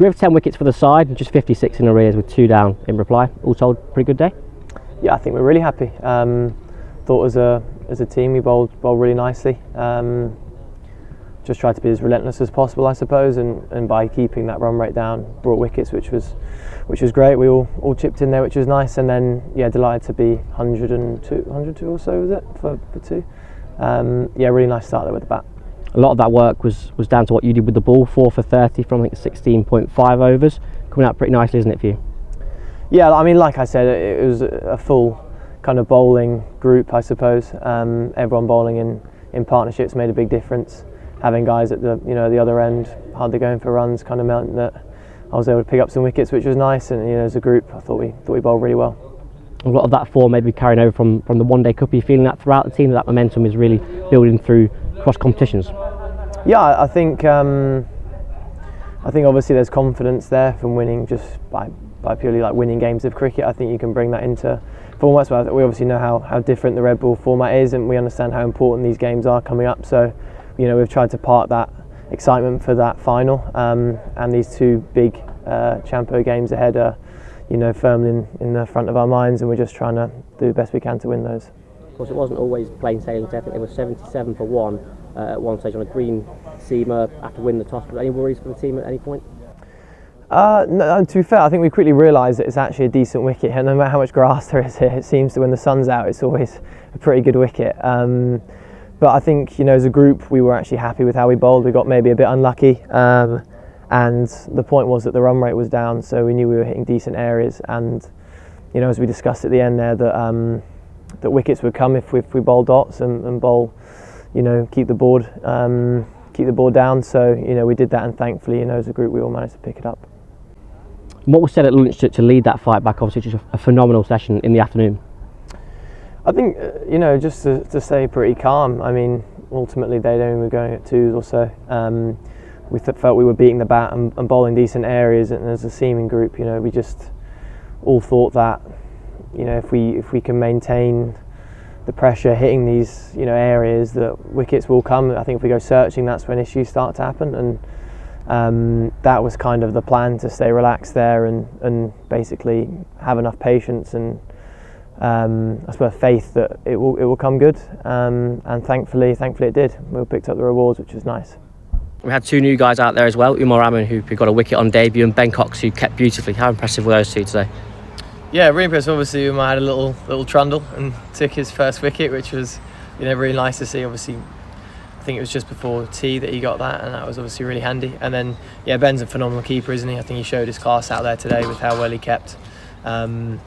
With 10 wickets for the side and just 56 in arrears with 2 down in reply, all told, pretty good day? Yeah, I think we're really happy. Thought as a team we bowled really nicely. Just tried to be as relentless as possible, I suppose, and by keeping that run rate down, brought wickets, which was great. We all chipped in there, which was nice, and then delighted to be 102 or so, was it for 2? Really nice start there with the bat. A lot of that work was down to what you did with the ball, 4 for 30 from I think 16.5 overs, coming out pretty nicely, isn't it, for you? Yeah, I mean, like I said, it was a full kind of bowling group, I suppose. Everyone bowling in partnerships made a big difference. Having guys at the other end hardly going for runs kind of meant that I was able to pick up some wickets, which was nice. And as a group, I thought we bowled really well. A lot of that form maybe carrying over from the one day cup. Are you feeling that throughout the team, that momentum is really building through cross competitions? Yeah, I think obviously there's confidence there from winning just by purely like winning games of cricket. I think you can bring that into formats. But we obviously know how different the red ball format is, and we understand how important these games are coming up. So we've tried to park that excitement for that final, and these 2 big Champo games ahead are firmly in the front of our minds, and we're just trying to do the best we can to win those. Of course, it wasn't always plain sailing. I think they were 77 for 1 at one stage on a green seamer after winning the toss. But any worries for the team at any point? No, to be fair, I think we quickly realised that it's actually a decent wicket, and no matter how much grass there is here, it seems that when the sun's out it's always a pretty good wicket. But I think as a group we were actually happy with how we bowled. We got maybe a bit unlucky, and the point was that the run rate was down, so we knew we were hitting decent areas, and as we discussed at the end there, that wickets would come if we bowl dots and bowl, keep the board down. So we did that, and thankfully as a group we all managed to pick it up. What was said at lunch to lead that fight back? Obviously just a phenomenal session in the afternoon. I think just to stay pretty calm. I mean, ultimately they only were going at 2s or so. We felt we were beating the bat and bowling decent areas, and as a seaming group we just all thought that if we can maintain the pressure hitting these areas, that wickets will come. I think if we go searching, that's when issues start to happen, and that was kind of the plan, to stay relaxed there and basically have enough patience and I suppose faith that it will come good, and thankfully it did. We picked up the rewards, which was nice. We had 2 new guys out there as well, Umar Amin, who got a wicket on debut, and Ben Cox, who kept beautifully. How impressive were those 2 today? Yeah, really impressive. Obviously Umar had a little trundle and took his first wicket, which was really nice to see. Obviously I think it was just before tea that he got that, and that was obviously really handy. And then Ben's a phenomenal keeper, isn't he? I think he showed his class out there today with how well he kept. It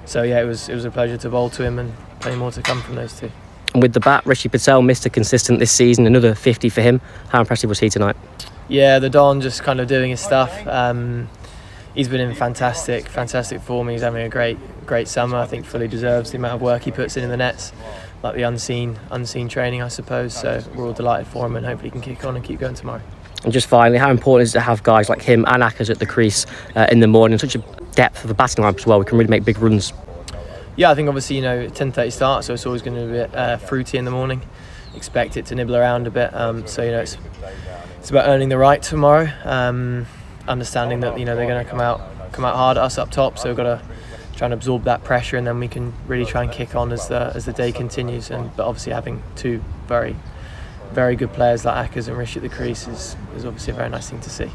was a pleasure to bowl to him, and plenty more to come from those 2. And with the bat, Rishi Patel, Mr. Consistent this season, another 50 for him. How impressive was he tonight? Yeah, the Don just kind of doing his stuff. He's been in fantastic form. He's having a great summer. I think fully deserves the amount of work he puts in the nets, like the unseen training, I suppose. So we're all delighted for him, and hopefully he can kick on and keep going tomorrow. And just finally, how important is it to have guys like him and Ackers at the crease in the morning? Such a depth of a batting lineup as well. We can really make big runs. Yeah, I think obviously 10:30 start, so it's always going to be a bit fruity in the morning. Expect it to nibble around a bit. It's about earning the right tomorrow. Understanding that they're going to come out hard at us up top, so we've got to try and absorb that pressure, and then we can really try and kick on as the day continues. But obviously having 2 very, very good players like Ackers and Rishi at the crease is obviously a very nice thing to see.